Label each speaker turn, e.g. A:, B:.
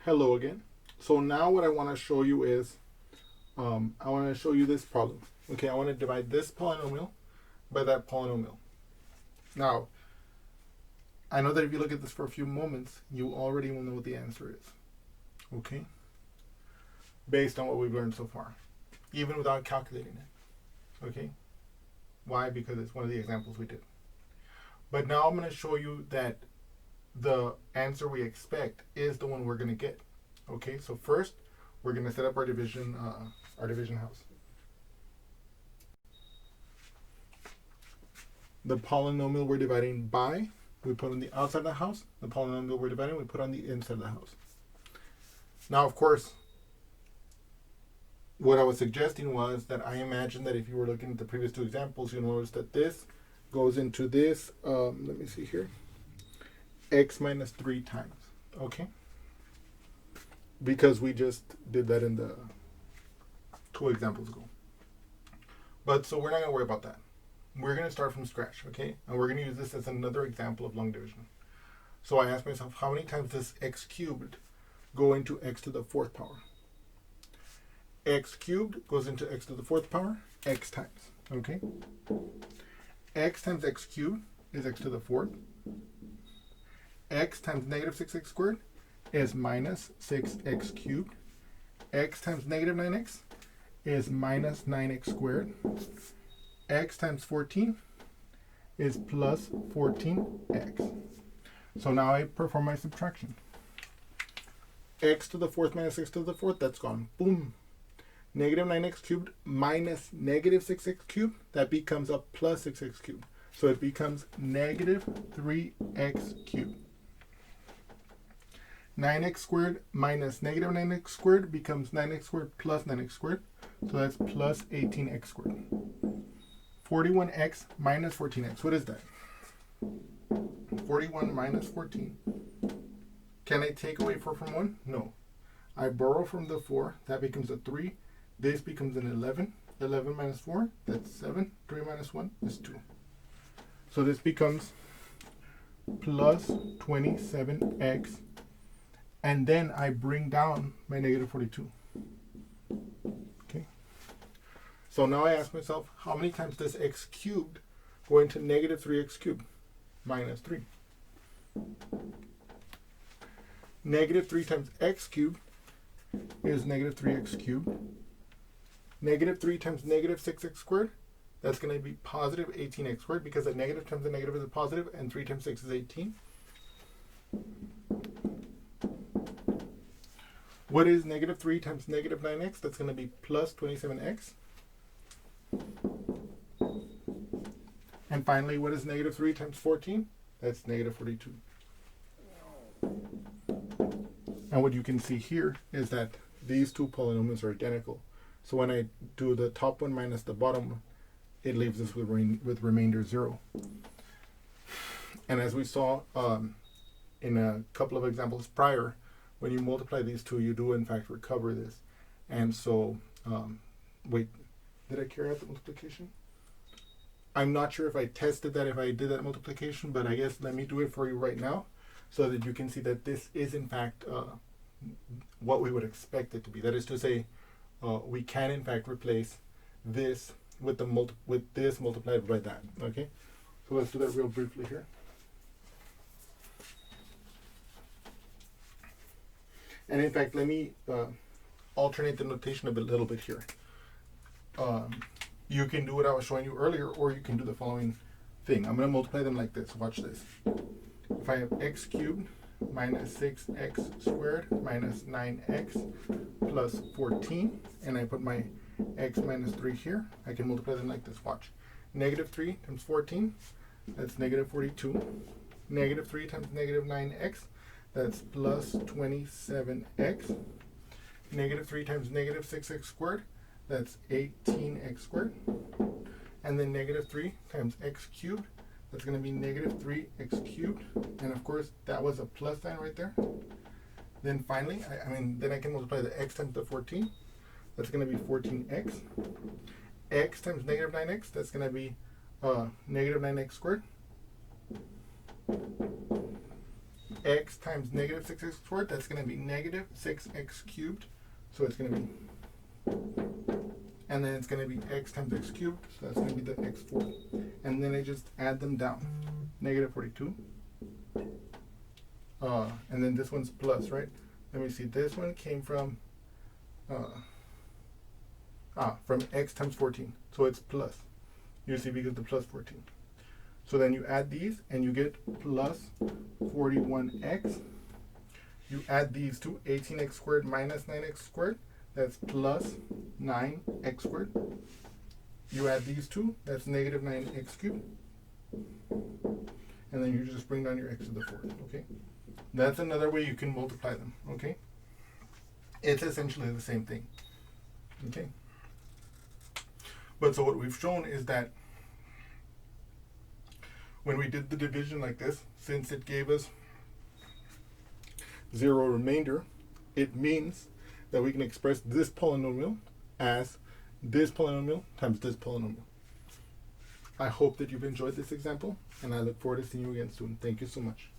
A: Hello again. So now what I want to show you is, I want to show you this problem. Okay, I want to divide this polynomial by that polynomial. Now, I know that if you look at this for a few moments, you already will know what the answer is. Okay? Based on what we've learned so far, even without calculating it. Okay? Why? Because it's one of the examples we did. But now I'm going to show you that the answer we expect is the one we're going to get. Okay, so first we're going to set up our division house. The polynomial we're dividing by, we put on the outside of the house. The polynomial we're dividing, we put on the inside of the house. Now, of course, what I was suggesting was that I imagine that if you were looking at the previous two examples, you'll notice that this goes into this, let me see here, x minus 3 times, okay? Because we just did that in the two examples ago. But so we're not going to worry about that. We're going to start from scratch, okay? And we're going to use this as another example of long division. So I asked myself, how many times does x cubed go into x to the 4th power? X cubed goes into x to the 4th power, x times, okay? X times x cubed is x to the 4th. X times negative 6x squared is minus 6x cubed. X times negative 9x is minus 9x squared. X times 14 is plus 14x. So now I perform my subtraction. X to the 4th minus x to the 4th, that's gone. Boom. Negative 9x cubed minus negative 6x cubed, that becomes a plus 6x cubed. So it becomes negative 3x cubed. 9x squared minus negative 9x squared becomes 9x squared plus 9x squared. So that's plus 18x squared. 41x minus 14x. What is that? 41 minus 14. Can I take away 4 from 1? No. I borrow from the 4. That becomes a 3. This becomes an 11. 11 minus 4, that's 7. 3 minus 1 is 2. So this becomes plus 27x. And then I bring down my negative 42. Okay. So now I ask myself, how many times does x cubed go into negative 3x cubed? Minus 3. Negative 3 times x cubed is negative 3x cubed. Negative 3 times negative 6x squared, that's going to be positive 18x squared, because a negative times a negative is a positive, and 3 times 6 is 18. What is negative 3 times negative 9x? That's going to be plus 27x. And finally, what is negative 3 times 14? That's negative 42. And what you can see here is that these two polynomials are identical. So when I do the top one minus the bottom one, it leaves us with remainder 0. And as we saw in a couple of examples prior, when you multiply these two, you do in fact recover this. And so, wait, did I carry out the multiplication? I'm not sure if I tested that, if I did that multiplication, but I guess let me do it for you right now so that you can see that this is in fact what we would expect it to be. That is to say, we can in fact replace this with this multiplied by that. Okay, so let's do that real briefly here. And in fact, let me alternate the notation a little bit here. You can do what I was showing you earlier, or you can do the following thing. I'm going to multiply them like this. Watch this. If I have x cubed minus 6x squared minus 9x plus 14, and I put my x minus 3 here, I can multiply them like this. Watch. Negative 3 times 14, that's negative 42. Negative 3 times negative 9x, that's plus 27x. Negative 3 times negative 6x squared, that's 18x squared. And then negative 3 times x cubed, that's going to be negative 3x cubed. And of course, that was a plus sign right there. Then finally, then I can multiply the x times the 14. That's going to be 14x. X times negative 9x, that's going to be negative 9x squared. x times negative 6x squared, that's going to be negative 6x cubed. So it's going to be, and then it's going to be x times x cubed, so that's going to be the x4. And then I just add them down. Negative 42. And then this one's plus, right? Let me see. This one came from x times 14. So it's plus. You see, because the plus 14. So then you add these and you get plus 41x. You add these to 18x squared minus 9x squared. That's plus 9x squared. You add these two. That's negative 9x cubed. And then you just bring down your x to the fourth. Okay. That's another way you can multiply them. Okay. It's essentially the same thing. Okay. But so what we've shown is that when we did the division like this, since it gave us zero remainder, it means that we can express this polynomial as this polynomial times this polynomial. I hope that you've enjoyed this example, and I look forward to seeing you again soon. Thank you so much.